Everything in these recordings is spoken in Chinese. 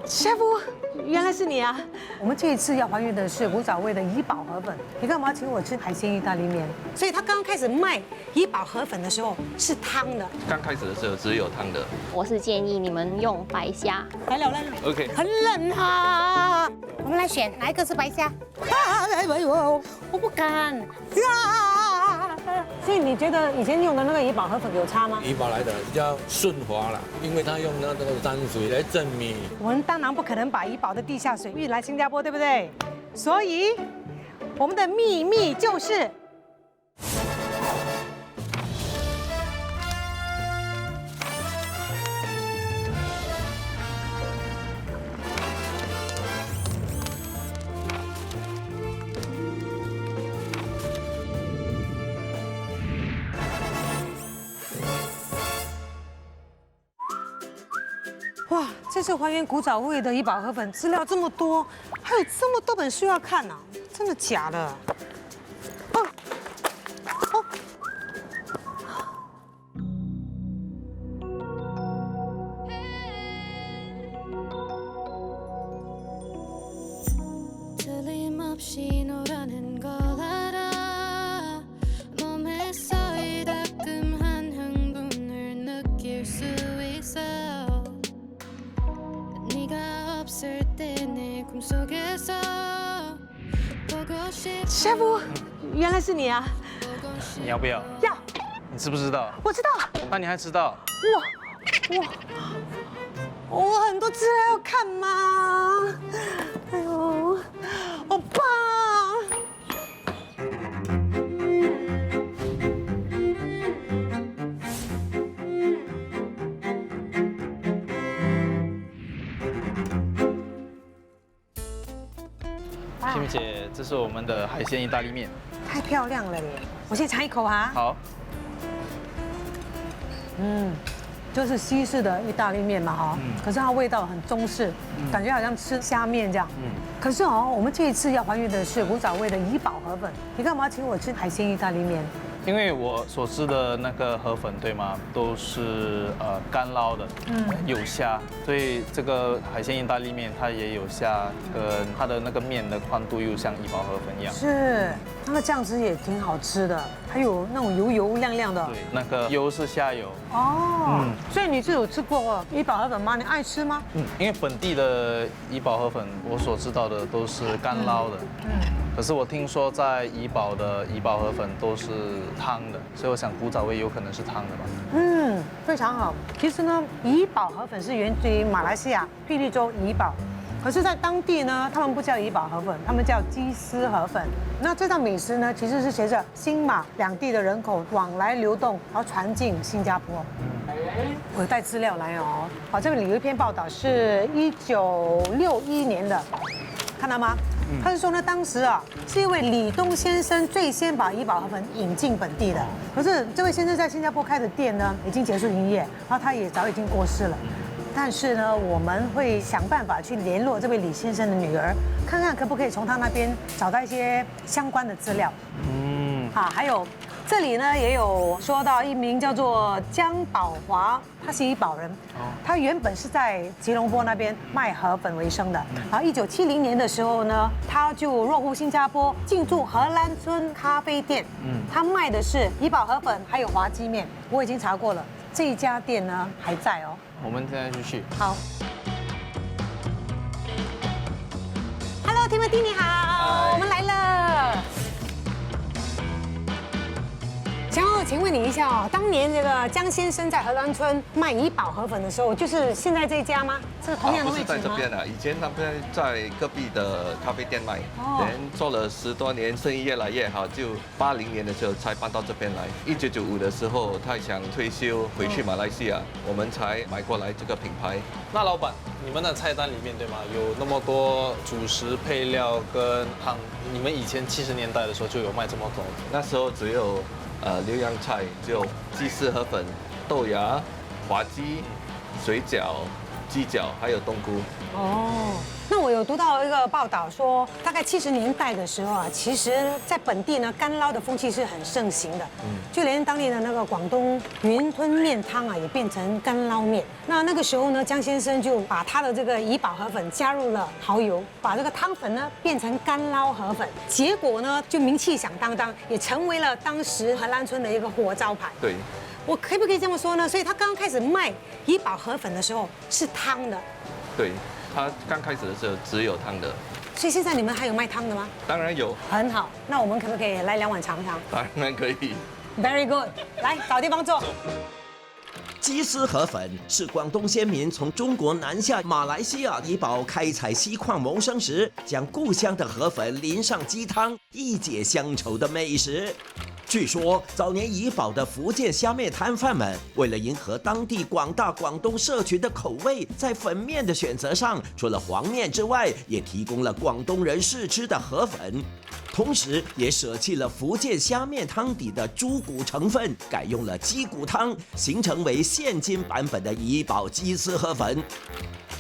师傅，原来是你啊！我们这一次要还原的是古早味的怡宝河粉。你干嘛请我吃海鲜意大利面？所以他刚刚开始卖怡宝河粉的时候是汤的。刚开始的时候只有汤的。我是建议你们用白虾。来了来了 OK， 很冷啊！我们来选哪一个是白虾？我不敢啊！所以你觉得以前用的那个怡宝河粉有差吗？怡宝来的比较顺滑了，因为它用那个淡水来蒸米。我们当然不可能把怡宝的地下水运来新加坡，对不对？所以我们的秘密就是。哇，这次还原古早味的怡宝河粉，资料这么多，还有这么多本书要看呢、真的假的？哦，哦，师傅，原来是你啊！你要不要？要，你知不知道？我知道。那你还知道？我很多资料要看嘛。哎呦，好棒！Kim 姐，这是我们的海鲜意大利面。太漂亮了耶！我先尝一口哈。好，就是西式的意大利面嘛哈，可是它味道很中式，感觉好像吃虾面这样。可是哦，我们这一次要还原的是古早味的怡宝河粉。你干嘛请我吃海鲜意大利面？因为我所吃的那个河粉，对吗？都是干捞的，有虾，所以这个海鲜意大利面它也有虾，跟它的那个面的宽度又像怡宝河粉一样。是，那个酱汁也挺好吃的，还有那种油油亮亮的。对，那个油是虾油。哦，所以你是有吃过怡宝河粉吗？你爱吃吗？因为本地的怡宝河粉，我所知道的都是干捞的。可是我听说在怡宝的怡宝河粉都是汤的，所以我想古早味有可能是汤的吧。非常好。其实呢，怡宝河粉是源自于马来西亚霹雳州怡保，可是，在当地呢，他们不叫怡宝河粉，他们叫鸡丝河粉。那这道美食呢，其实是随着新马两地的人口往来流动，然后传进新加坡。我有带资料来哦。好，这里有一篇报道是1961年的，看到吗？他是说呢，当时啊，是一位李东先生最先把怡宝河粉引进本地的。可是这位先生在新加坡开的店呢，已经结束营业，然后他也早已经过世了。但是呢，我们会想办法去联络这位李先生的女儿，看看可不可以从他那边找到一些相关的资料。还有这里呢也有说到一名叫做江宝华，他是怡保人，他原本是在吉隆坡那边卖河粉为生的。然后1970年的时候呢，他就落户新加坡，进驻荷兰村咖啡店。他卖的是怡保河粉，还有华鸡面。我已经查过了，这一家店呢还在哦。我们现在就去。好。Hello， Timothy 你好，我们来了。想要请问你一下哦，当年这个江先生在荷兰村卖怡宝河粉的时候，就是现在这家吗？这个同样的不是位置吗？在这边啊，以前他们在隔壁的咖啡店卖，人做了10多年，生意越来越好，就80年的时候才搬到这边来。1995的时候，他想退休回去马来西亚，我们才买过来这个品牌。那老板，你们的菜单里面对吗？有那么多主食配料跟汤，你们以前70年代的时候就有卖这么多？那时候只有6样菜，只有鸡丝河粉、豆芽、滑鸡、水饺、鸡脚还有冬菇。哦，那我有读到一个报道说，大概70年代的时候啊，其实在本地呢，干捞的风气是很盛行的。就连当地的那个广东云吞面汤啊，也变成干捞面。那个时候呢，江先生就把他的这个怡宝河粉加入了蚝油，把这个汤粉呢变成干捞河粉，结果呢就名气响当当，也成为了当时荷兰村的一个活招牌。对，我可不可以这么说呢？所以他刚刚开始卖怡宝河粉的时候是汤的，对，它刚开始的时候只有汤的，所以现在你们还有卖汤的吗？当然有，很好，那我们可不可以来2碗尝尝当然可以。 ？Very good， 来找地方坐。鸡丝河粉是广东先民从中国南下马来西亚怡保开采锡矿谋生时，将故乡的河粉淋上鸡汤，一解乡愁的美食。据说早年怡保的福建虾面摊贩们，为了迎合当地广大广东社群的口味，在粉面的选择上，除了黄面之外，也提供了广东人试吃的河粉。 同时，也舍弃了福建虾面汤底的猪骨成分，改用了鸡骨汤，形成为现今版本的怡保鸡丝河粉。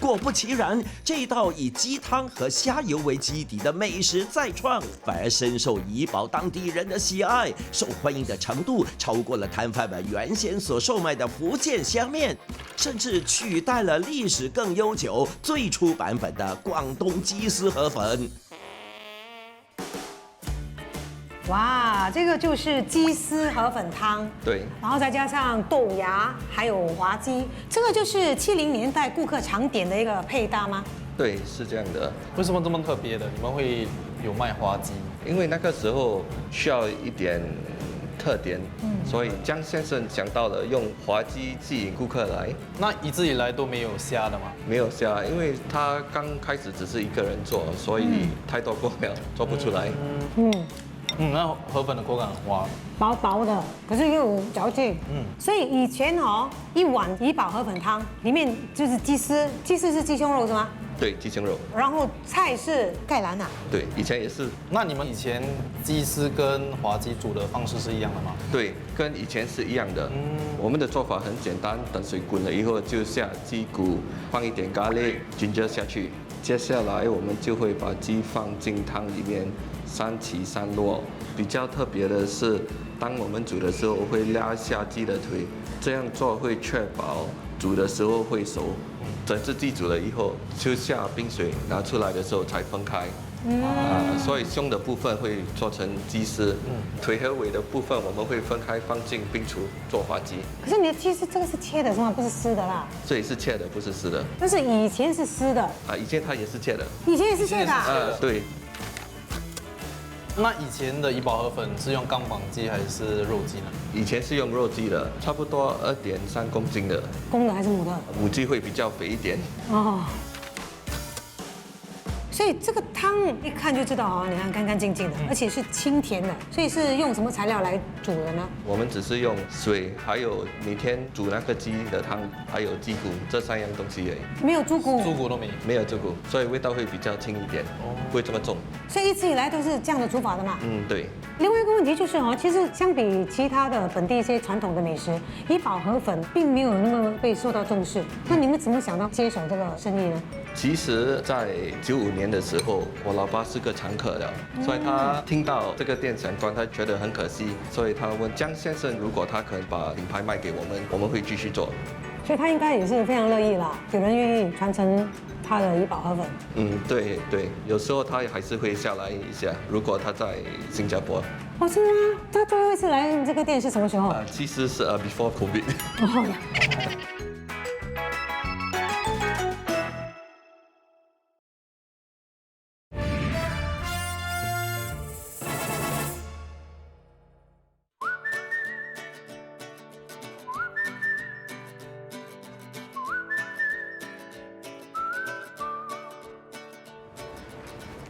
果不其然，这道以鸡汤和虾油为基底的美食再创，反而深受怡保当地人的喜爱，受欢迎的程度超过了摊贩们原先所售卖的福建虾面，甚至取代了历史更悠久、最初版本的广东鸡丝河粉。 哇，这个就是鸡丝河粉汤，对，然后再加上豆芽，还有滑鸡，这个就是70年代顾客常点的一个配搭吗？对，是这样的。为什么这么特别的？你们会有卖滑鸡？因为那个时候需要一点特点，所以江先生想到了用滑鸡吸引顾客来。那一直以来都没有虾的吗？没有虾，因为他刚开始只是一个人做，所以太多工了，做不出来。那河粉的口感很滑，薄薄的，可是又有嚼劲。所以以前哦，一碗怡宝河粉汤里面就是鸡丝，鸡丝是鸡胸肉是吗？对，鸡胸肉。然后菜是芥兰啊。对，以前也是。那你们以前鸡丝跟滑鸡煮的方式是一样的吗？对，跟以前是一样的。我们的做法很简单，等水滚了以后就下鸡骨，放一点咖喱、ginger 下去。接下来我们就会把鸡放进汤里面。 3起3落，比较特别的是，当我们煮的时候会拉下鸡的腿，这样做会确保煮的时候会熟。整只鸡煮了以后，就下冰水，拿出来的时候才分开。所以胸的部分会做成鸡丝，腿和尾的部分我们会分开放进冰橱做滑鸡。可是你的鸡丝这个是切的是吗？不是丝的啦。这里是切的，不是丝的。但是以前是丝的。啊，以前它也是切的。以前也是切的。对。 那以前的怡宝河粉是用钢绑鸡还是肉鸡呢？以前是用肉鸡的，差不多2.3公斤的。公的还是母的？母鸡会比较肥一点。哦。所以这个汤一看就知道哦，你看干干净净的，而且是清甜的。所以是用什么材料来煮的呢？我们只是用水，还有每天煮那个鸡的汤，还有鸡骨这3样东西而已。没有猪骨。猪骨都没。没有猪骨，所以味道会比较轻一点，不会这么重。所以一直以来都是这样的煮法的嘛。对。另外一个问题就是哦，其实相比其他的本地一些传统的美食，怡宝河粉并没有那么被受到重视。那你们怎么想到接手这个生意呢？其实，在95年的时候，我老爸是个常客了，所以他听到这个店想关，他觉得很可惜，所以他问江先生，如果他肯把品牌卖给我们，我们会继续做。所以他应该也是非常乐意啦，有人愿意传承他的怡宝河粉。对，有时候他还是会下来一下，如果他在新加坡。哦，真的吗？他最后一次来这个店是什么时候？其实是before COVID。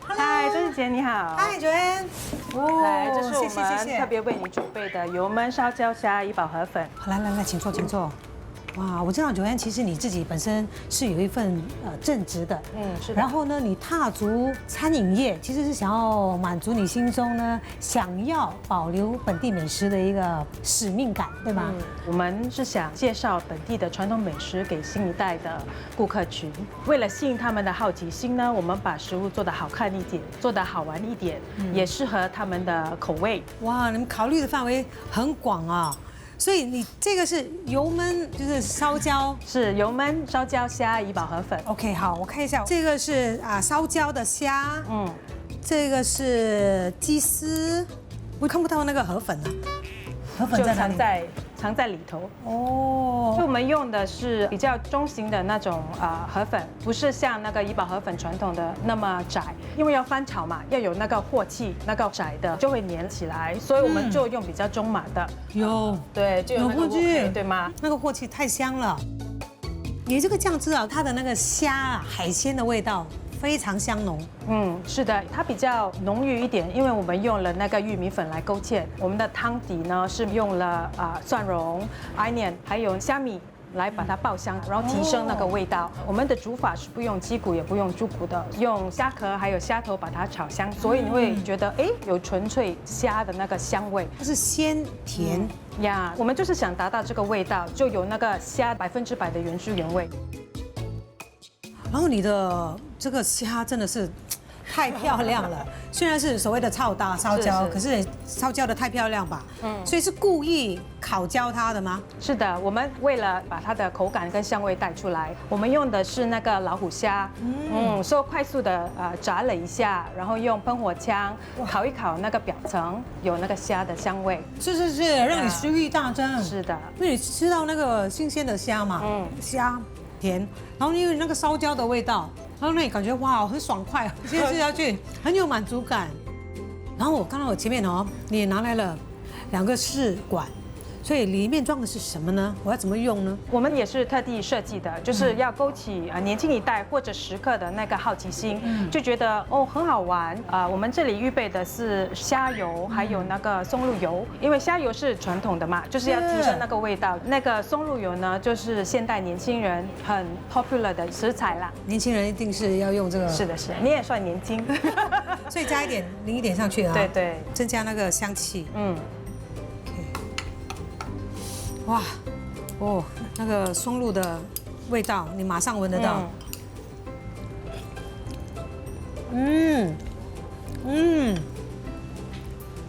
嗨，周志杰你好。嗨，九恩。来，这是我谢谢们特别为你准备的油焖烧焦虾怡宝河粉。来，请坐，请坐。哇，我知道9安，其实你自己本身是有一份正职的，是的然后呢，你踏足餐饮业，其实是想要满足你心中呢想要保留本地美食的一个使命感，对吗？我们是想介绍本地的传统美食给新一代的顾客群。为了吸引他们的好奇心呢，我们把食物做得好看一点，做得好玩一点，也适合他们的口味。哇，你们考虑的范围很广啊。所以你这个是油焖，就是烧焦，是油焖烧焦虾怡宝河粉。 OK， 好，我看一下，这个是烧焦的虾，这个是鸡丝，我看不到那个河粉啊，河粉就在哪里？藏在里头。哦，就我们用的是比较中型的那种河粉，不是像那个怡宝河粉传统的那么窄，因为要翻炒嘛，要有那个镬气，那个窄的就会粘起来，所以我们就用比较中码的。有，对，就有那个有镬气对吗？那个镬气太香了。你这个酱汁啊，它的那个虾海鲜的味道非常香浓。是的，它比较浓郁一点，因为我们用了那个玉米粉来勾芡。我们的汤底呢是用了蒜蓉、onion 还有虾米来把它爆香，然后提升那个味道。我们的煮法是不用鸡骨也不用猪骨的，用虾壳还有虾头把它炒香，所以你会觉得有纯粹虾的那个香味。它是鲜甜呀，我们就是想达到这个味道，就有那个虾100%的原汁原味。然后你的这个虾真的是太漂亮了，虽然是所谓的炒大烧焦，可是烧焦的太漂亮吧？所以是故意烤焦它的吗？是的，我们为了把它的口感跟香味带出来，我们用的是那个老虎虾，所以快速的炸了一下，然后用喷火枪烤一烤那个表层，有那个虾的香味。是，让你食欲大增。是的，因为你吃到那个新鲜的虾嘛，虾甜，然后因为那个烧焦的味道，然后让你感觉哇很爽快，今天吃下去很有满足感。然后我看到我前面哦，你也拿来了2个试管。所以里面装的是什么呢？我要怎么用呢？我们也是特地设计的，就是要勾起年轻一代或者食客的那个好奇心，就觉得很好玩。我们这里预备的是虾油，还有那个松露油，因为虾油是传统的嘛，就是要提升那个味道。那个松露油呢，就是现代年轻人很 popular 的食材啦。年轻人一定是要用这个。是的，你也算年轻，所以加一点淋一点上去啊。对，增加那个香气。哇，那个松露的味道，你马上闻得到。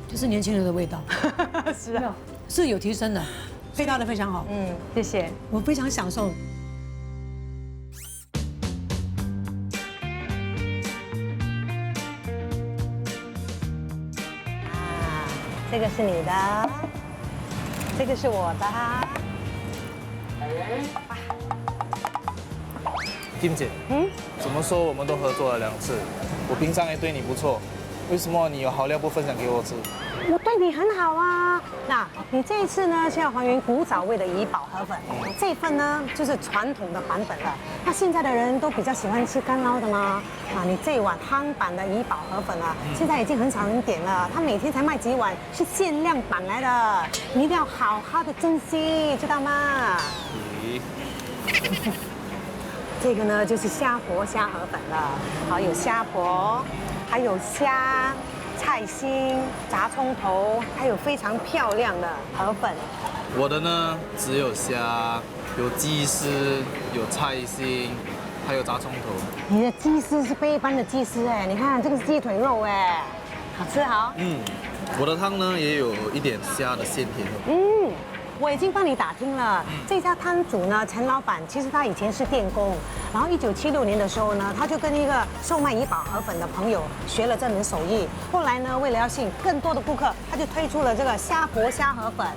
就是年轻人的味道。是啊，是有提升的，配搭的非常好。谢谢。我非常享受。这个是你的。这个是我的。金姐，怎么说我们都合作了2次，我平常也对你不错，为什么你有好料不分享给我吃？我对你很好啊。那你这一次呢是要还原古早味的怡宝河粉，这份呢就是传统的版本了。那现在的人都比较喜欢吃干捞的吗？你这一碗汤版的怡宝河粉啊，现在已经很少人点了，它每天才卖几碗，是限量版来的，你一定要好好的珍惜，知道吗？这个呢就是虾婆虾河粉了，好，有虾婆，还有虾。菜心、炸葱头，还有非常漂亮的河粉。我的呢只有虾，有鸡丝，有菜心，还有炸葱头。你的鸡丝是非一般的鸡丝哎，你看这个是鸡腿肉哎，好吃好。我的汤呢也有一点虾的鲜甜。我已经帮你打听了，这家摊主呢，陈老板，其实他以前是电工，然后1976年的时候呢，他就跟一个售卖怡宝河粉的朋友学了这门手艺。后来呢，为了要吸引更多的顾客，他就推出了这个虾婆虾河粉、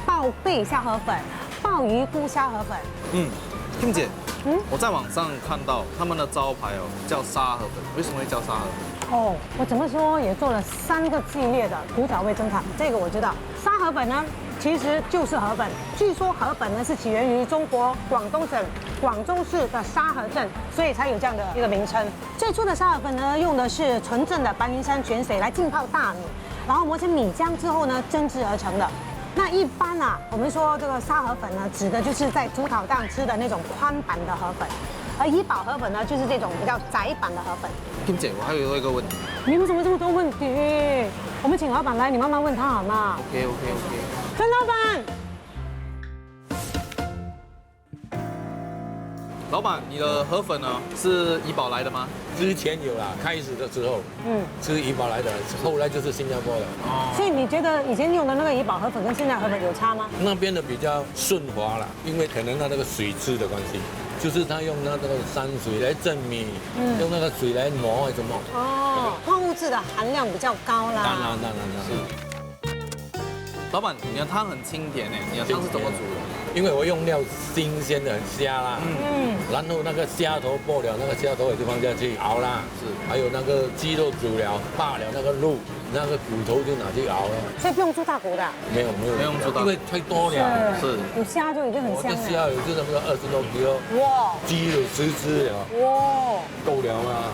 鲍贝虾河粉、鲍鱼菇虾河粉。金姐，我在网上看到他们的招牌叫沙河粉，为什么会叫沙河粉？我怎么说也做了3个系列的古早味侦探，这个我知道。沙河粉呢？其实就是河粉，据说河粉呢是起源于中国广东省广州市的沙河镇，所以才有这样的一个名称。最初的沙河粉呢，用的是纯正的白云山泉水来浸泡大米，然后磨成米浆之后呢蒸制而成的。那一般啊，我们说这个沙河粉呢，指的就是在猪头档吃的那种宽版的河粉，而怡宝河粉呢，就是这种比较窄版的河粉。金姐，我还有一个问题。你为什么这么多问题？我们请老板来，你慢慢问他好吗？ OK。陈老板，老板，你的河粉呢是怡宝来的吗？之前有啦，开始的时候，是怡宝来的，后来就是新加坡的。所以你觉得以前用的那个怡宝河粉跟现在河粉有差吗？那边的比较顺滑啦，因为可能它那个水质的关系，就是它用那个山水来蒸米，用那个水来磨什么。哦，矿物质的含量比较高啦。当然是。老板，你的汤很清甜诶，你的汤是怎么煮的？因为我用料新鲜的很虾啦，然后那个虾头剥了，那个虾头也就放下去熬啦，还有那个鸡肉煮了罢了，那个肉那个骨头就拿去熬了。所以不用猪大骨的。没有用猪大骨因为太多了。是。有虾就已经很我的香了。虾有就差不多20多kg，哇鸡有10只了，哇，够了嘛。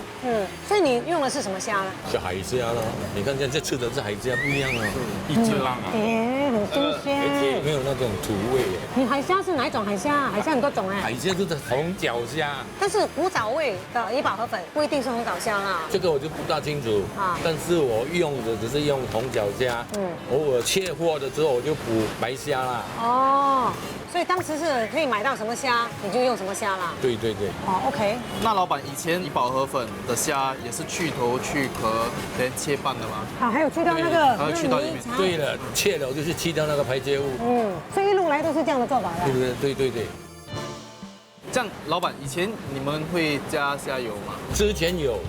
所以你用的是什么虾呢？是海虾了，你看现在吃的是海虾不一样啊，一只浪啊，很新而且鲜。没有那种土味耶。你海虾是哪一种海虾？海虾很多种哎。海虾就是红脚虾，但是古早味的怡宝河粉不一定是红枣虾啦。这个我就不大清楚啊但是我用的只是用红脚虾，偶尔切货的时候我就补白虾啦。哦，所以当时是可以买到什么虾，你就用什么虾啦。对。哦 OK。那老板，以前怡宝河粉的虾也是去头去壳，连切半的吗？好，还有去掉那个还有去到里面泥肠对了，切了就是去掉那个排泄物。所以一路来都是这样的做法的。对。这样，老板，以前你们会加虾油吗？之前有，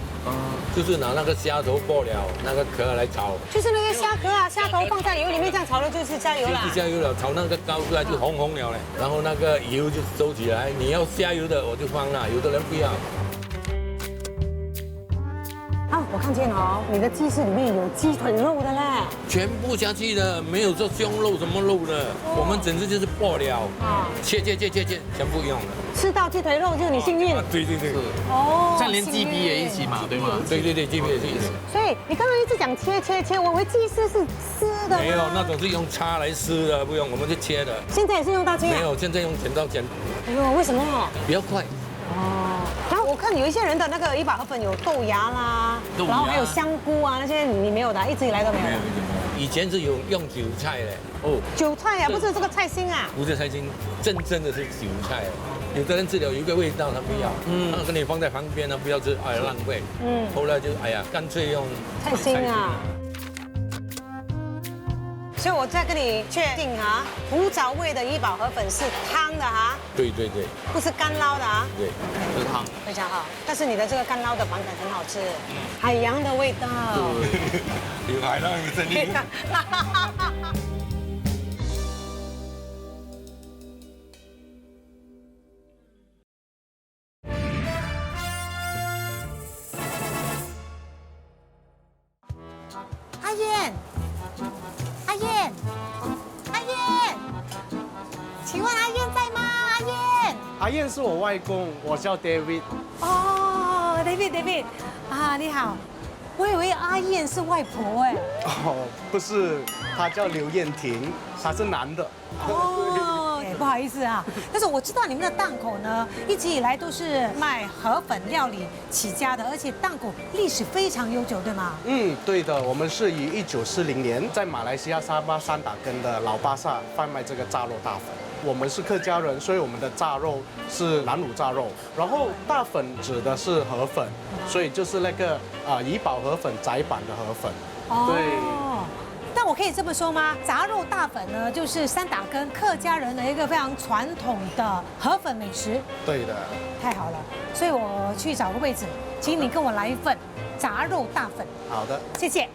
就是拿那个虾头剥了，那个壳来炒，就是那个虾壳啊，虾头放在油里面这样炒的，就是加油啦。就是加油了，炒那个膏出来就红红了嘞，然后那个油就收起来。你要加油的我就放那，有的人不要。啊，我看见哦，你的鸡翅里面有鸡腿肉的嘞。全部下去的，没有说胸肉什么肉的，我们整只就是剥了，切，全部用了。吃到鸡腿肉就是你幸运。对。哦。像连鸡皮也一起嘛，对吗？对，鸡皮也是一起。所以你刚刚一直讲切，我以为鸡翅是丝的。没有，那种是用叉来撕的，不用，我们就切的。现在也是用刀切。没有，现在用剪刀剪。哎呦，为什么？比较快。然后我看有一些人的那个怡宝河粉有豆芽啦，然后还有香菇啊，那些你没有的，一直以来都没有。以前是有用韭菜的哦，韭菜啊，不是这个菜心啊。不是菜心，真的是韭菜。有的人吃了有一个味道，他不要，他跟你放在旁边，他不要吃，哎呀浪费。后来就哎呀，干脆用菜心啊。所以我再跟你确定哈，古早味的怡宝河粉是汤的哈。对，不是干捞的啊。对，是汤。非常好，但是你的这个干捞的版本很好吃，海洋的味道。有海浪的声音。阿燕，请问阿燕在吗？阿燕是我外公，我叫 David。哦，David，啊，你好，我以为阿燕是外婆哎。哦，不是，她叫刘燕婷，她是男的。哦，不好意思啊，但是我知道你们的档口呢，一直以来都是卖河粉料理起家的，而且档口历史非常悠久，对吗？对的，我们是于1940年在马来西亚沙巴三打根的老巴萨贩卖这个炸肉大粉。我们是客家人，所以我们的炸肉是南乳炸肉，然后大粉指的是河粉，所以就是那个怡宝河粉窄版的河粉。对。但我可以这么说吗？炸肉大粉呢，就是三打根客家人的一个非常传统的河粉美食。对的。太好了，所以我去找个位置，请你跟我来一份炸肉大粉。好的，谢谢。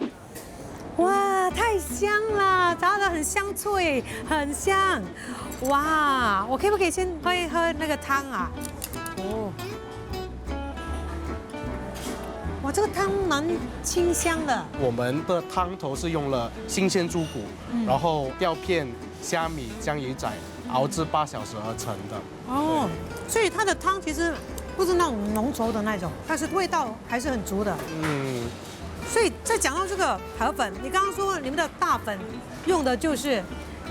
哇，太香了，炸得很香脆，很香。哇，我可不可以先喝一喝那个汤啊？哦。哇，这个汤蛮清香的。我们的汤头是用了新鲜猪骨，然后吊片、虾米、江鱼仔熬制8小时而成的。哦，所以它的汤其实不是那种浓稠的那种，但是味道还是很足的。所以再讲到这个河粉，你刚刚说你们的大粉用的就是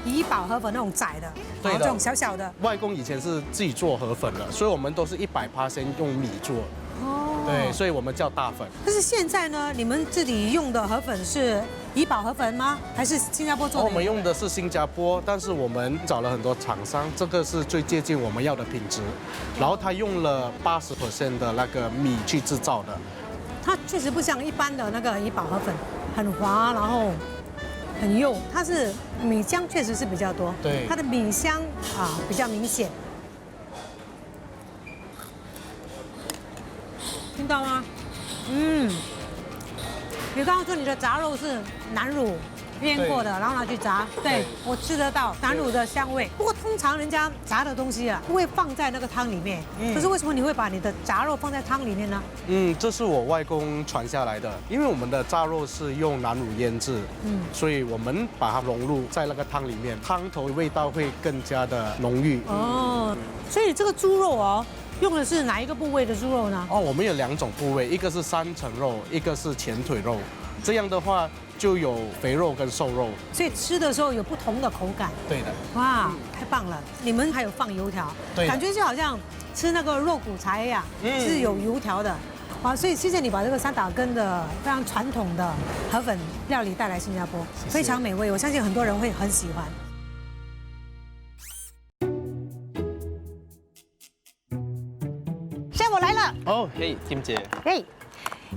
怡宝河粉那种窄的，对的然后这种小小的。外公以前是自己做河粉的，所以我们都是100%用米做。哦，对，所以我们叫大粉。但是现在呢，你们自己用的河粉是怡宝河粉吗？还是新加坡做的？我们用的是新加坡，但是我们找了很多厂商，这个是最接近我们要的品质。然后他用了80%的那个米去制造的。它确实不像一般的那个怡宝河粉，很滑，然后很幼。它是米香确实是比较多，对它的米香比较明显。听到吗？你刚刚说你的炸肉是南乳腌过的，然后拿去炸，对我吃得到南乳的香味。不过通常人家炸的东西啊，不会放在那个汤里面。可是为什么你会把你的炸肉放在汤里面呢？这是我外公传下来的，因为我们的炸肉是用南乳腌制，所以我们把它融入在那个汤里面，汤头味道会更加的浓郁。哦，所以这个猪肉哦，用的是哪一个部位的猪肉呢？我们有2种部位，一个是3层肉，一个是前腿肉。这样的话就有肥肉跟瘦肉，所以吃的时候有不同的口感。对的。哇，太棒了！你们还有放油条，对，感觉就好像吃那个肉骨茶一样，是有油条的。哇，所以谢谢你把这个三打根的非常传统的河粉料理带来新加坡，非常美味，我相信很多人会很喜欢。现在我来了。哦，嘿，金姐。嘿。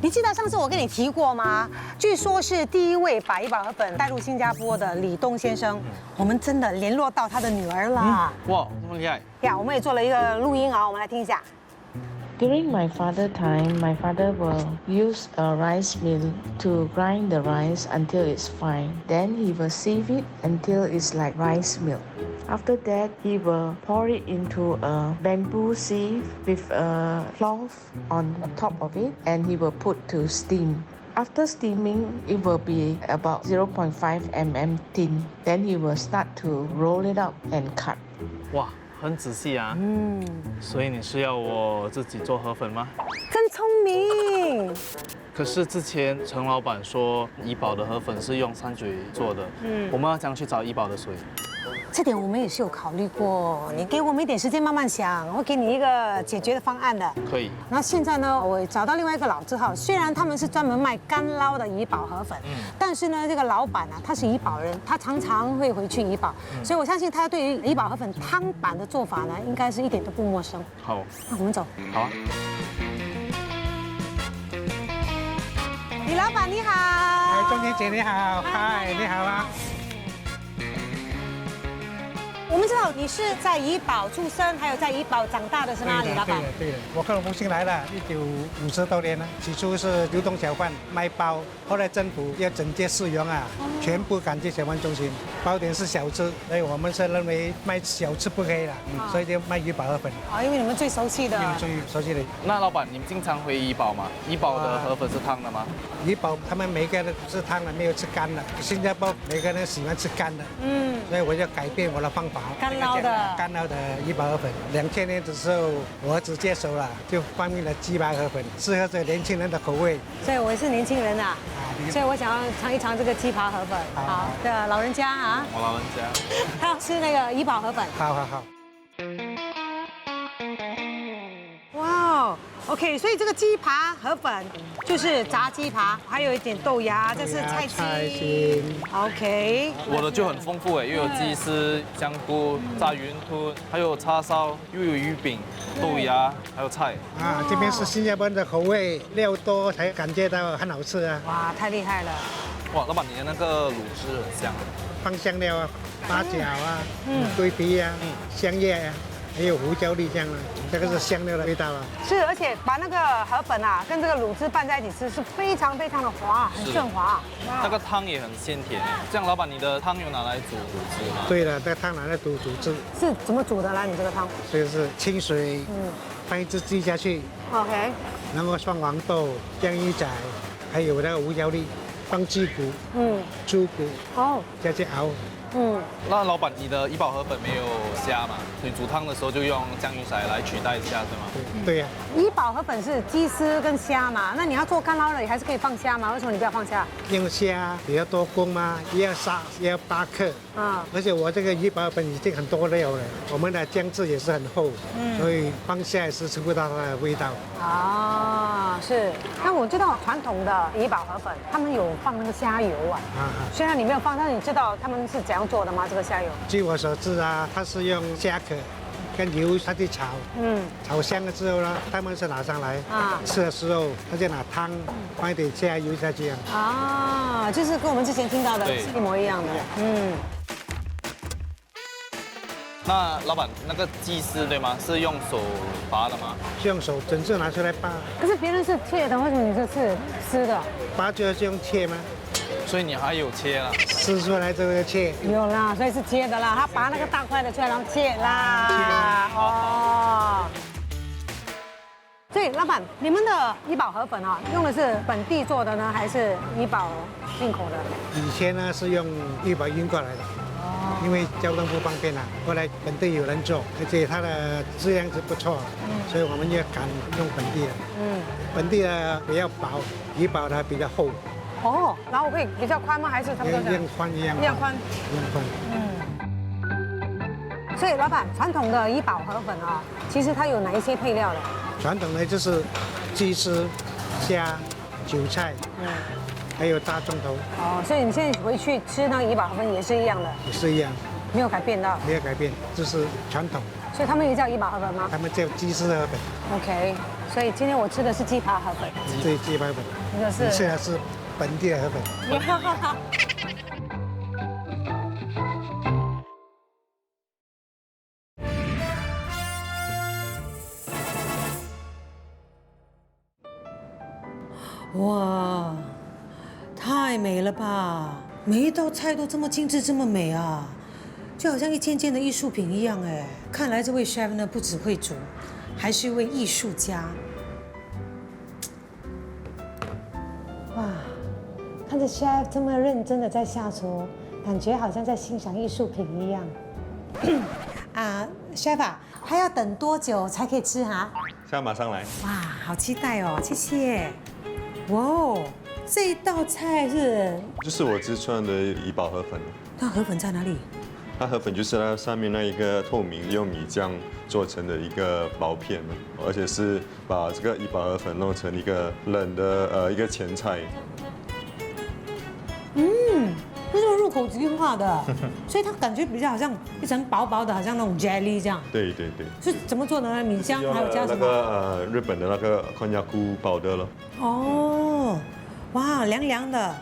你记得上次我跟你提过吗？据说是第一位把怡宝河粉带入新加坡的李东先生，我们真的联络到他的女儿了。哇，这么厉害！呀，我们也做了一个录音啊，我们来听一下。 During my father time, my father will use a rice mill to grind the rice until it's fine. Then he will sieve it until it's like rice milk. After that, he will pour it into a bamboo sieve with a cloth on top of it, and he will put to steam. After steaming, it will be about 0.5 mm thin. Then he will start to roll it up and cut. 哇，很仔细啊。所以你是要我自己做河粉吗？真聪明。可是之前陈老板说怡宝的河粉是用山水做的，我们要怎样去找怡宝的水？这点我们也是有考虑过，你给我们一点时间慢慢想，我会给你一个解决的方案的。可以。然后现在呢，我找到另外一个老字号，虽然他们是专门卖干捞的怡宝河粉，但是呢，这个老板啊，他是怡宝人，他常常会回去怡宝，所以我相信他对于怡宝河粉汤版的做法呢，应该是一点都不陌生。好，那我们走。好啊。李老板你好。钟姐你好，嗨，你好啊。 我们知道你是在怡宝出生，还有在怡宝长大的是吗，李老板？对的，我跟我父亲来了1950多年了。起初是流动小贩卖包，后来政府要整街市容啊，全部赶去小贩中心。包点是小吃，所以我们是认为卖小吃不可以了，所以就卖怡宝河粉。哦，因为你们最熟悉的。因为最熟悉的。那老板，你们经常回怡宝吗？怡宝的河粉是汤的吗？怡宝他们每个人吃汤的，没有吃干的。新加坡每个人喜欢吃干的，所以我就改变我的方法。 干捞的怡宝河粉，2000年的时候，我儿子接手了，就发明了鸡排河粉，适合这年轻人的口味。所以我也是年轻人啊，所以我想要尝一尝这个鸡扒河粉。好的，老人家啊，我老人家，他要吃那个怡宝河粉。好。哇 ，OK， 所以这个鸡扒河粉就是炸鸡扒，还有一点豆芽，这是菜心。OK， 我的就很丰富哎，又有鸡丝、香菇、炸云吞，还有叉烧，又有鱼饼、豆芽，还有菜。啊，这边是新加坡的口味，料多才感觉到很好吃啊。哇，太厉害了！哇，老板，你的那个卤汁很香。放香料啊，八角啊，桂皮啊，香叶啊。 还有胡椒粒酱啊，这个是香料的味道啊。是，而且把那个河粉啊跟这个卤汁拌在一起吃，是非常非常的滑，很顺滑。那个汤也很鲜甜。这样，老板，你的汤有拿来煮卤汁吗？对了，这个汤拿来煮汁。是怎么煮的呢？你这个汤？就是清水，放一只鸡下去 ，OK， 然后放黄豆、酱鱼仔，还有那个胡椒粒，放鸡骨，猪骨，下去熬，那老板，你的怡宝河粉没有虾嘛？你煮汤的时候就用酱油色来取代虾，是吗？对呀、怡宝河粉是鸡丝跟虾嘛，那你要做干捞的，你还是可以放虾嘛？为什么你不要放虾？因为虾比较多工嘛，要8克。而且我这个怡宝粉已经很多料了，我们的酱汁也是很厚，所以放虾也是吃不到它的味道。是。那我知道传统的怡宝河粉，他们有放那个虾油啊。虽然你没有放，但是你知道他们是怎样做的吗？这个虾油？据我所知啊，它是用虾壳跟油下去炒，炒香了之后呢，他们是拿上来，吃的时候他就拿汤放一点虾油下去就是跟我们之前听到的是一模一样的。那老板，那个鸡丝对吗？是用手拔的吗？是用手整只拿出来扒，可是别人是切的，为什么你这是撕的？扒就是用切吗？所以你还有切啦？撕出来之后切。有啦，所以是切的啦，他拔那个大块的出来，然后切啦。所以老板，你们的怡宝河粉用的是本地做的呢，还是怡宝进口的？以前呢是用怡宝运过来的，因为交通不方便啦。后来本地有人做，而且它的质量是不错，所以我们也敢用本地的。本地的比较薄，怡宝的比较厚。然后会比较宽吗？还是差不多这样？一样宽。所以老板，传统的怡宝河粉其实它有哪一些配料的？传统的就是鸡丝、虾、韭菜，还有大葱头。所以你现在回去吃那个怡宝河粉也是一样的？也是一样，没有改变到？没有改变，这是传统。所以他们也叫怡宝河粉吗？他们叫鸡丝河粉。OK， 所以今天我吃的是鸡扒河粉。对，鸡扒粉。你吃的是本地的河粉。哇，太美了吧！每一道菜都这么精致，这么美啊，就好像一件件的艺术品一样哎。看来这位 chef 呢，不只会煮，还是一位艺术家。哇，看着 chef 这么认真的在下厨，感觉好像在欣赏艺术品一样。chef 还要等多久才可以吃哈？现在马上来。哇，好期待哦，谢谢。哇哦，这一道菜是就是我自创的怡宝河粉。那河粉在哪里？它河粉就是它上面那一个透明用米酱做成的一个薄片，而且是把这个怡宝河粉弄成一个冷的一个前菜。这是入口即化的，所以它感觉比较好像一层薄薄的，好像那种 jelly 这样。对。是怎么做的呢？米浆还有加什么？那个日本的那个昆亚菇包的了。哇，凉凉的。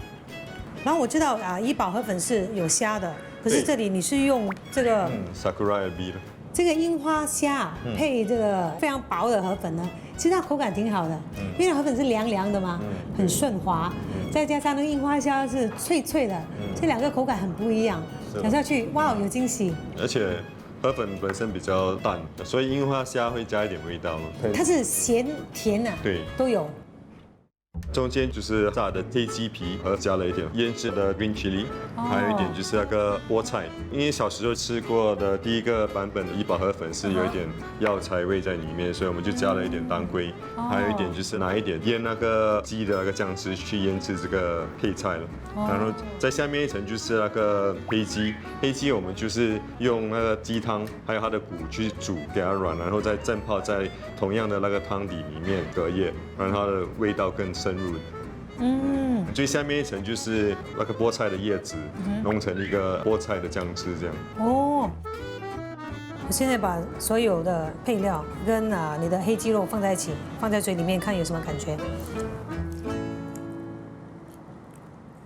然后我知道怡宝河粉是有虾的，可是这里你是用这个Sakura LB 的。这个樱花虾配这个非常薄的河粉呢，其实它口感挺好的，因为河粉是凉凉的嘛，很顺滑，再加上那个樱花虾是脆脆的，这两个口感很不一样，咬下去哇，有惊喜。而且河粉本身比较淡，所以樱花虾会加一点味道。它是咸甜对，都有。中间就是炸的黑鸡皮，和加了一点腌制的 green chili， 还有一点就是那个菠菜。因为小时候吃过的第一个版本的怡宝河粉是有一点药材味在里面，所以我们就加了一点当归，还有一点就是拿一点腌那个鸡的那个酱汁去腌制这个配菜了。然后在下面一层就是那个黑鸡，黑鸡我们就是用那个鸡汤还有它的骨去煮，给它软，然后再浸泡在同样的那个汤底里面隔夜，让它的味道更深入。最下面一层就是那个菠菜的叶子，弄成一个菠菜的酱汁这样。我现在把所有的配料跟你的黑鸡肉放在一起，放在嘴里面看有什么感觉。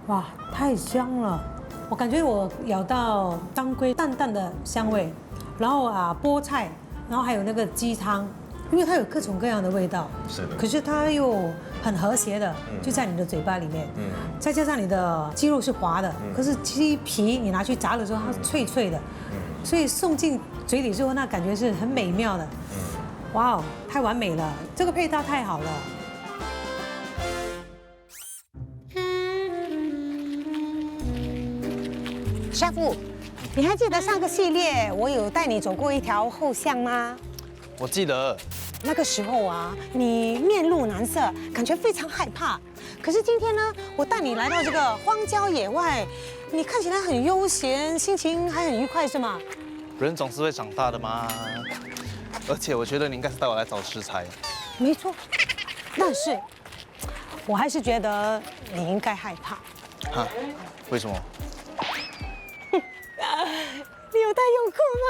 哇，太香了！我感觉我咬到当归淡淡的香味，然后菠菜，然后还有那个鸡汤。因为它有各种各样的味道，是的，可是它又很和谐的，就在你的嘴巴里面，再加上你的鸡肉是滑的，可是鸡皮你拿去炸了之后它是脆脆的，所以送进嘴里之后那感觉是很美妙的，哇哦，太完美了，这个配搭太好了。师傅，你还记得上个系列我有带你走过一条后巷吗？我记得。那个时候啊，你面露难色，感觉非常害怕。可是今天呢，我带你来到这个荒郊野外，你看起来很悠闲，心情还很愉快，是吗？人总是会长大的嘛。而且我觉得你应该是带我来找食材。没错，但是我还是觉得你应该害怕。哈？为什么？你有带泳裤吗？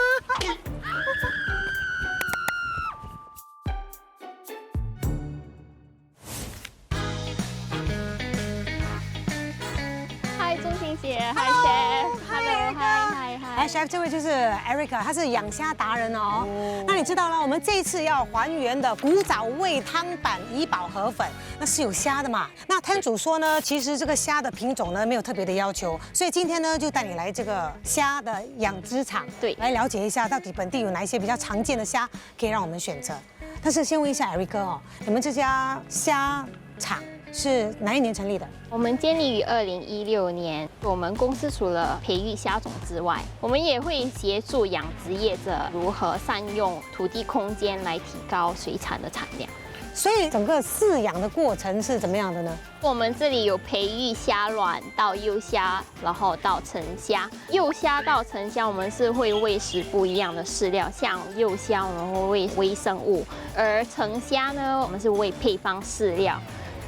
嗨，钟婷姐，嗨 Chef，Hello， 嗨。哎 ，Chef， 这位就是 Erica， 她是养虾达人哦。那你知道了，我们这一次要还原的古早味汤版怡宝河粉，那是有虾的嘛？那摊主说呢，其实这个虾的品种呢没有特别的要求，所以今天呢就带你来这个虾的养殖场，对，来了解一下到底本地有哪一些比较常见的虾可以让我们选择。但是先问一下 Erica 哦，你们这家虾场是哪一年成立的？我们建立于2016年。我们公司除了培育虾种之外，我们也会协助养殖业者如何善用土地空间来提高水产的产量。所以整个饲养的过程是怎么样的呢？我们这里有培育虾卵到幼虾，然后到成虾。幼虾到成虾，我们是会喂食不一样的饲料，像幼虾我们会喂微生物，而成虾呢，我们是喂配方饲料。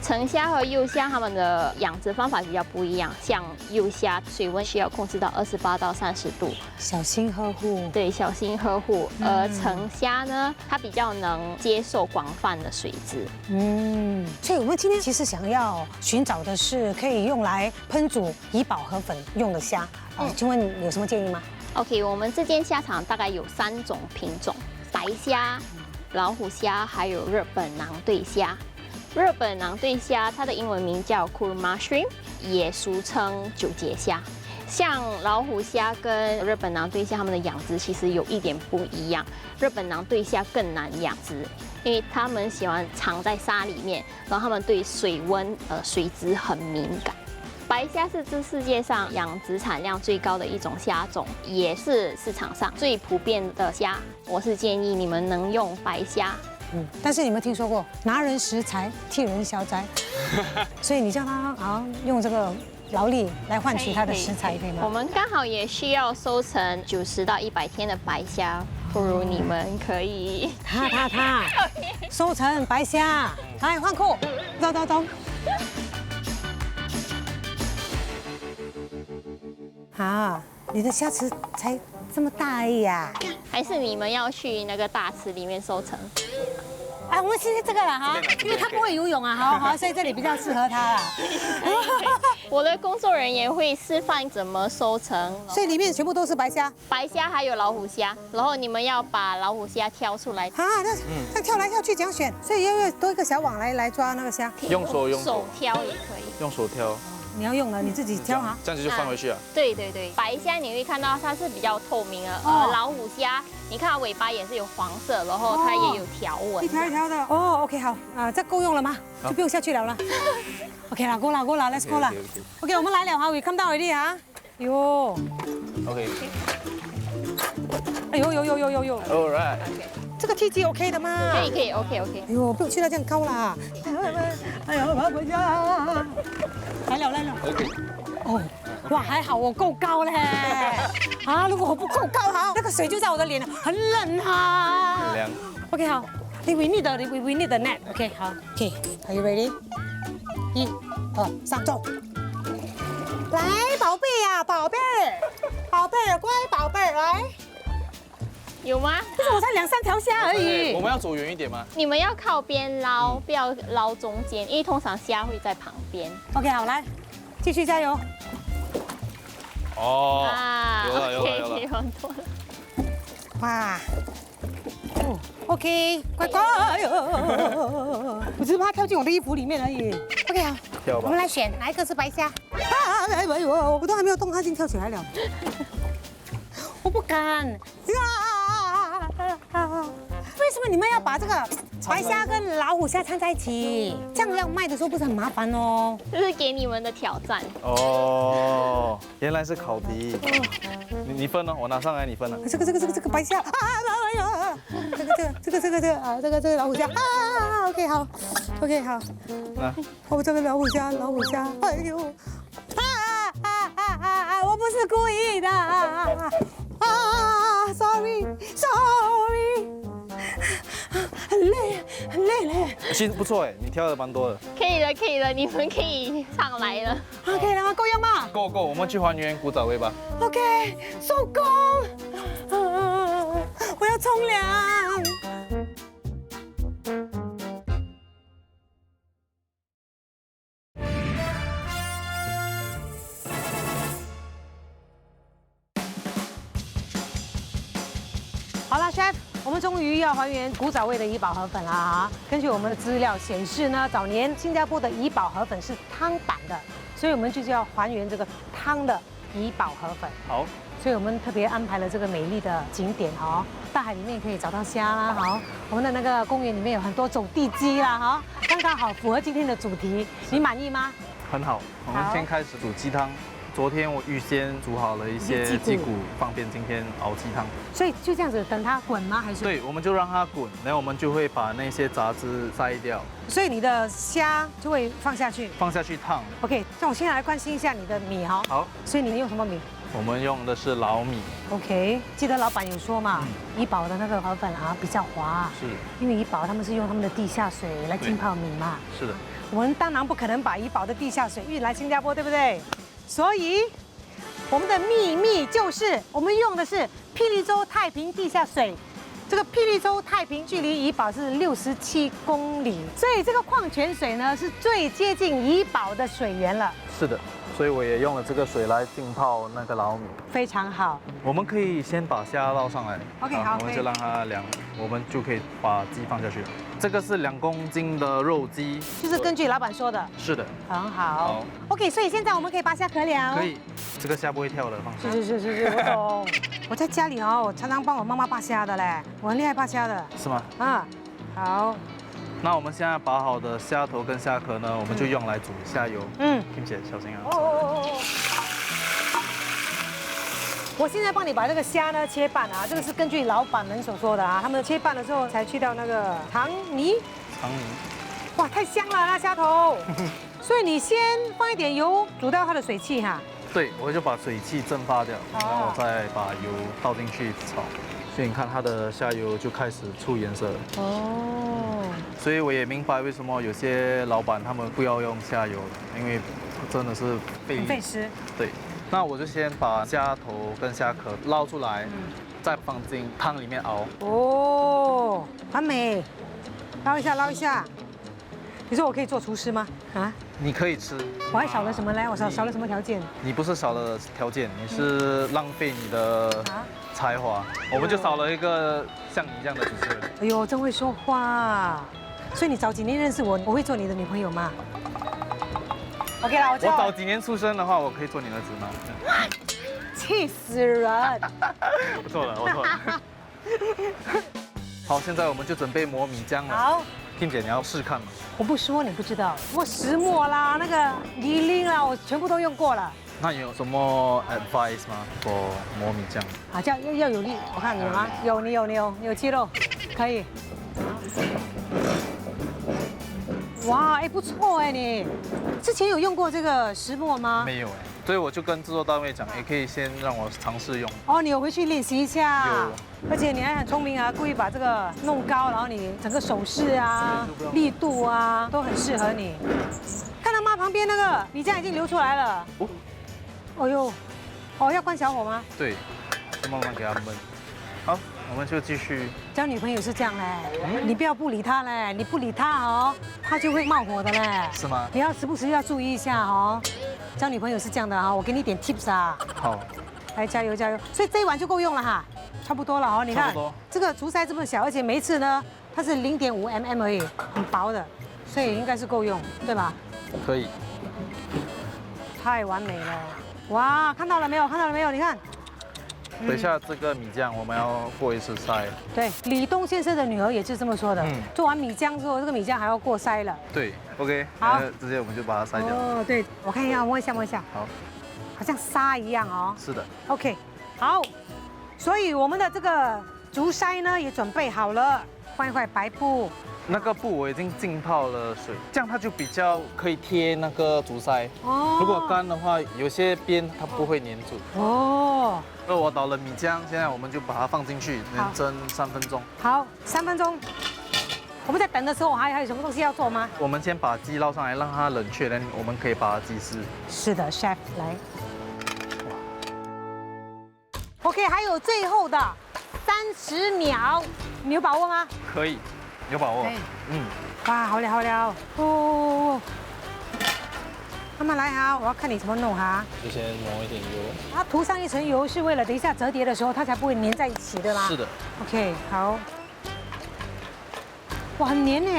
成虾和幼虾它们的养殖方法比较不一样，像幼虾水温需要控制到28到30度，小心呵护。对，小心呵护。而成虾呢，它比较能接受广泛的水质。所以我们今天其实想要寻找的是可以用来烹煮怡宝河粉用的虾。请问你有什么建议吗 ？OK， 我们这间虾场大概有3种品种：白虾、老虎虾，还有日本囊对虾。日本囊对虾，它的英文名叫 Kuruma Shrimp， 也俗称九节虾。像老虎虾跟日本囊对虾，它们的养殖其实有一点不一样。日本囊对虾更难养殖，因为它们喜欢藏在沙里面，然后它们对水温、水质很敏感。白虾是这世界上养殖产量最高的一种虾种，也是市场上最普遍的虾。我是建议你们能用白虾。但是你们听说过拿人食材替人消灾，所以你叫他好用这个劳力来换取他的食材，可以吗？我们刚好也需要收成90到100天的白虾，不如你们可以他收成白虾，来换裤，走。啊，你的虾池才这么大而已啊！还是你们要去那个大池里面收成？我们先这个了哈，因为他不会游泳啊，好，所以这里比较适合他啦。我的工作人员会示范怎么收成，所以里面全部都是白虾，白虾还有老虎虾，然后你们要把老虎虾挑出来。那跳来跳去怎样选？所以要多一个小网来抓那个虾。用手挑也可以。用手挑。你要用了，你自己挑哈。这样子就放回去啊。对，白虾你会看到它是比较透明的，老虎虾你看尾巴也是有黄色，然后它也有条纹，一条一条的。OK 好这够用了吗？就不用下去了。OK 啦，够了 ，Let's go 了。OK 我们来了哈，We come down already 哈。哟。OK。哎呦。All right。这个梯级 OK 的吗？可以 OK。哎呦，不用去到这样高啦。哎呦，回家。来了。OK。哇，还好我够高嘞。如果我不够高那个水就在我的脸，很冷啊。很凉。OK 好 ，We need the net。OK 好 ，OK，Are you ready？ 1、2、3，走。来，宝贝呀，宝贝儿，乖宝贝儿，来。有吗？可是我才2、3条虾而已。我们要走远一点吗？你们要靠边捞，不要捞中间，因为通常虾会在旁边。OK 好，来，继续加油。有了。很多了。哇，OK， 乖乖哟！我只是怕它跳进我的衣服里面而已。OK 好，我们来选哪一个是白虾。我都还没有动，它已经跳起来了。我不敢。为为什么你们要把这个白虾跟老虎虾掺在一起？这样要卖的时候不是很麻烦哦？这是给你们的挑战。哦，原来是烤蹄。你分呢？我拿上来，你分了。这个白虾啊，哎呀，这个老虎虾啊，OK 好，OK 好。那哦，这个老虎虾，哎呦，我不是故意的，sorry，很累嘞。其实不错哎，你挑的蛮多的。可以的，你们可以上来了。可以了吗？够用吗？够，我们去还原古早味吧。 OK， 收工。我要冲凉。好了 ，Chef， 我们终于要还原古早味的怡宝河粉了啊！根据我们的资料显示呢，早年新加坡的怡宝河粉是汤版的，所以我们就是要还原这个汤的怡宝河粉。好，所以我们特别安排了这个美丽的景点哦，大海里面可以找到虾啦，好，我们的那个公园里面有很多走地鸡啦，哈，刚刚好符合今天的主题，你满意吗？很好。我们先开始煮鸡汤。昨天我预先煮好了一些鸡骨，方便今天熬鸡汤。所以就这样子等它滚吗？还是？对，我们就让它滚，然后我们就会把那些杂质筛掉。所以你的虾就会放下去，烫。OK， 那我现在来关心一下你的米哈。好。所以你用什么米？我们用的是老米。OK， 记得老板有说嘛，怡宝的那个河粉啊比较滑，是，因为怡宝他们是用他们的地下水来浸泡米嘛。是的。我们当然不可能把怡宝的地下水运来新加坡，对不对？所以我们的秘密就是我们用的是霹雳州太平地下水。这个霹雳州太平距离怡宝是67公里，所以这个矿泉水呢是最接近怡宝的水源了。是的。所以我也用了这个水来浸泡那个老米，非常好。我们可以先把虾捞上来 ，OK， 好，我们就让它凉，我们就可以把鸡放下去。这个是2公斤的肉鸡，就是根据老板说的。是的，很好。OK， 所以现在我们可以拔虾壳了。可以，这个虾不会跳的，放心。是，我懂。我在家里哦，我常常帮我妈妈拔虾的嘞，我很厉害拔虾的。是吗？啊，好。那我们现在拔好的虾头跟虾壳呢，我们就用来煮虾油。并且小心啊。我现在帮你把这个虾呢切半啊，这个是根据老板们所说的啊，他们切半的时候才去掉那个糖泥。哇，太香了那虾头。所以你先放一点油煮掉它的水汽哈。对，我就把水汽蒸发掉，然后再把油倒进去炒。所以你看它的虾油就开始出颜色了。所以我也明白为什么有些老板他们不要用虾油，因为真的是很费时。对，那我就先把虾头跟虾壳捞出来，再放进汤里面熬。哦，完美，捞一下。你说我可以做厨师吗？啊？你可以吃。我还少了什么呢？我少了什么条件？你不是少了条件，你是浪费你的才华。我们就少了一个像你这样的主持人。哎呦，真会说话。所以你早几年认识我，我会做你的女朋友吗 ？OK 啦，我早几年出生的话，我可以做你儿子吗？气死人！我错了。好，现在我们就准备磨米浆了。好。Kim 姐，你要试看吗？我不说你不知道，我石磨啦，那个泥泞啦，我全部都用过了。那有什么 advice 吗？做磨米浆？啊，这样要有力，我看你有吗？有，你有肌肉，可以。哇，哎，不错哎，你之前有用过这个石磨吗？没有哎，所以我就跟制作单位讲，也可以先让我尝试用。哦，你有回去练习一下。有。而且你还很聪明啊，故意把这个弄高，然后你整个手势啊、力度啊都很适合你。看到吗？旁边那个米浆已经流出来了。哦呦，哦，要关小火吗？对，慢慢给它焖。好，我们就继续。交女朋友是这样嘞，你不要不理她嘞，你不理她哦，她就会冒火的嘞。是吗？你要时不时要注意一下哦。交女朋友是这样的哈，我给你点 tips 啊。好。来加油加油！所以这一碗就够用了哈，差不多了哦。你看这个竹筛这么小，而且每一次呢它是0.5 mm 而已，很薄的，所以应该是够用，对吧？可以。太完美了！哇，看到了没有？看到了没有？你看，等一下这个米酱我们要过一次筛。对，李东先生的女儿也是这么说的。做完米浆之后，这个米酱还要过筛了。对 ，OK， 好，直接我们就把它筛掉。哦，对，我看一下，摸一下，摸一下。好，好像沙一样哦。是的。OK， 好，所以我们的这个竹筛呢也准备好了，换一块白布。那个布我已经浸泡了水，这样它就比较可以贴那个竹筛。哦。如果干的话，有些边它不会粘住。哦。那我倒了米浆，现在我们就把它放进去，蒸3分钟。好，3分钟。我们在等的时候还有什么东西要做吗？我们先把鸡捞上来，让它冷却，然后我们可以把它鸡丝。是的 ，Chef 来。OK， 还有最后的30秒，你有把握吗？可以，有把握。哇，好了好了，哦。慢慢来哈，我要看你怎么弄哈。就先抹一点油。它涂上一层油是为了等一下折叠的时候它才不会粘在一起的啦。是的。OK， 好。哇，很黏呢，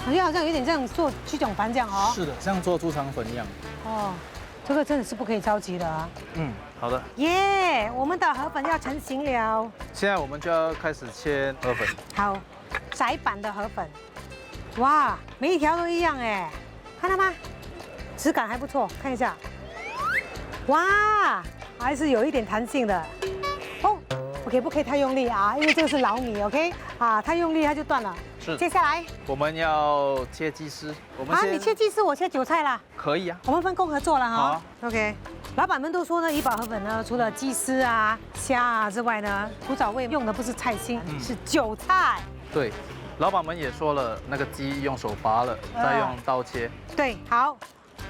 感觉好像有点像做鸡胧饭这样哦。是的，像做猪肠粉一样。哦，这个真的是不可以着急的啊。好的。耶，我们的河粉要成型了。现在我们就要开始切河粉。好，窄版的河粉。哇，每一条都一样哎，看到吗？质感还不错，看一下。哇，还是有一点弹性的。哦 ，OK， 不可以太用力啊，因为这个是老米 ，OK， 啊，太用力它就断了。是。接下来我们要切鸡丝。我们你切鸡丝，我切韭菜啦。可以啊。我们分工合作了哈。好。OK。老板们都说呢，怡宝河粉呢，除了鸡丝啊、虾啊之外呢，古早味用的不是菜心，是韭菜。对。老板们也说了，那个鸡用手拔了，再用刀切。对，好。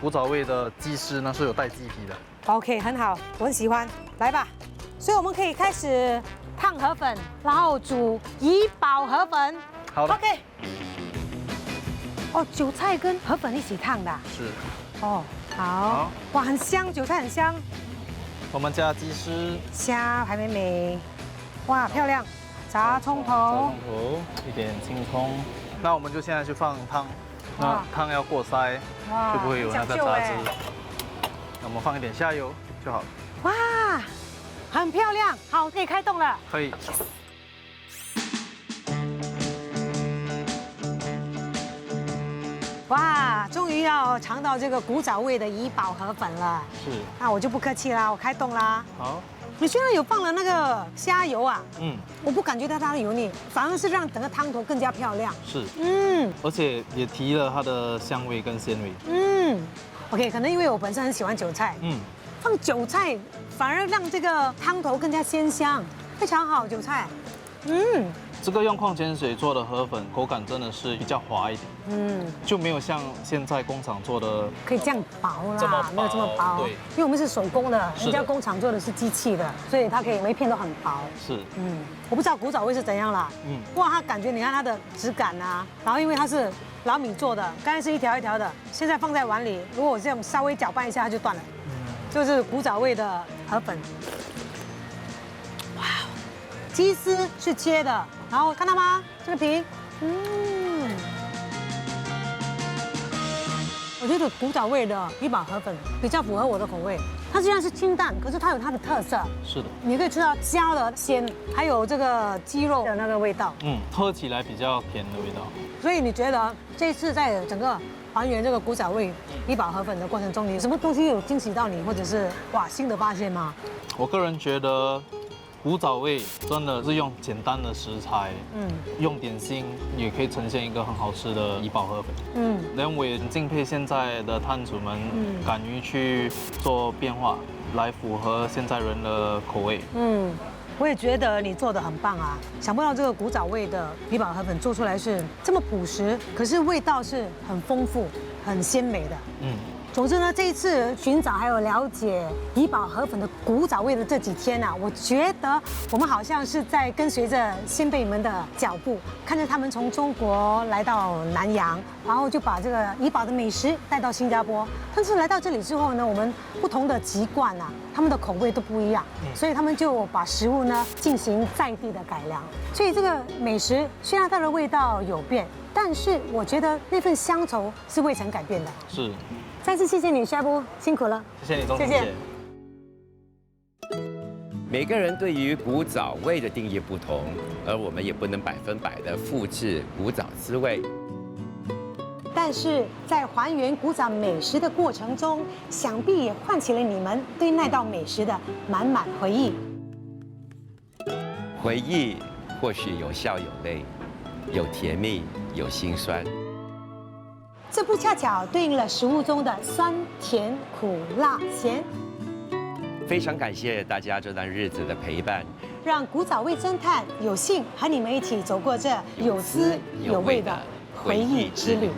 古早味的鸡丝呢是有带鸡皮的。OK， 很好，我很喜欢。来吧，所以我们可以开始烫河粉，然后煮怡宝河粉。好的。 OK。哦，韭菜跟河粉一起烫的。是。哦，好。哇，很香，韭菜很香。我们加鸡丝。虾还美。哇，漂亮。炸葱头。一点青葱。那我们就现在去放汤。那汤要过筛，就不会有那个杂质。那我们放一点虾油就好了。哇，很漂亮，好，可以开动了。可以。哇，终于要尝到这个古早味的怡宝河粉了。是。那我就不客气啦，我开动啦。好。你虽然有放了那个虾油啊，我不感觉到它的油腻，反而是让整个汤头更加漂亮。是，而且也提了它的香味跟鲜味。OK， 可能因为我本身很喜欢韭菜，放韭菜反而让这个汤头更加鲜香，非常好，韭菜。这个用矿泉水做的河粉，口感真的是比较滑一点。就没有像现在工厂做的可以这样薄啦，没有这么薄。对，因为我们是手工的，人家工厂做的是机器的，所以它可以每一片都很薄。是，我不知道古早味是怎样啦。哇，它感觉你看它的质感啊，然后因为它是老米做的，刚才是一条一条的，现在放在碗里，如果我这样稍微搅拌一下，它就断了。就是古早味的河粉。哇，鸡丝是切的。然后看到吗？这个皮，我觉得古早味的怡宝河粉比较符合我的口味。它虽然是清淡，可是它有它的特色。是的，你可以吃到虾的鲜，还有这个鸡肉的那个味道。喝起来比较甜的味道。所以你觉得这一次在整个还原这个古早味怡宝河粉的过程中，你有什么东西有惊喜到你，或者是哇新的发现吗？我个人觉得。古早味真的是用简单的食材，用点心也可以呈现一个很好吃的怡宝河粉。然后我也很敬佩现在的摊主们，敢于去做变化，来符合现在人的口味。我也觉得你做的很棒啊！想不到这个古早味的怡宝河粉做出来是这么朴实，可是味道是很丰富、很鲜美的。总之呢，这一次寻找还有了解怡宝河粉的古早味的这几天啊，我觉得我们好像是在跟随着先辈们的脚步，看着他们从中国来到南洋，然后就把这个怡宝的美食带到新加坡。但是来到这里之后呢，我们不同的籍贯啊，他们的口味都不一样，所以他们就把食物呢进行在地的改良。所以这个美食虽然它的味道有变，但是我觉得那份乡愁是未曾改变的。是。再次谢谢你，Chef，辛苦了。谢谢你，钟小姐。每个人对于古早味的定义不同，而我们也不能100%的复制古早滋味。但是在还原古早美食的过程中，想必也唤起了你们对那道美食的满满回忆。回忆或许有笑有泪，有甜蜜有辛酸。这不恰巧对应了食物中的酸、甜、苦、辣、咸。非常感谢大家这段日子的陪伴，让古早味侦探有幸和你们一起走过这有滋有味的回忆之旅。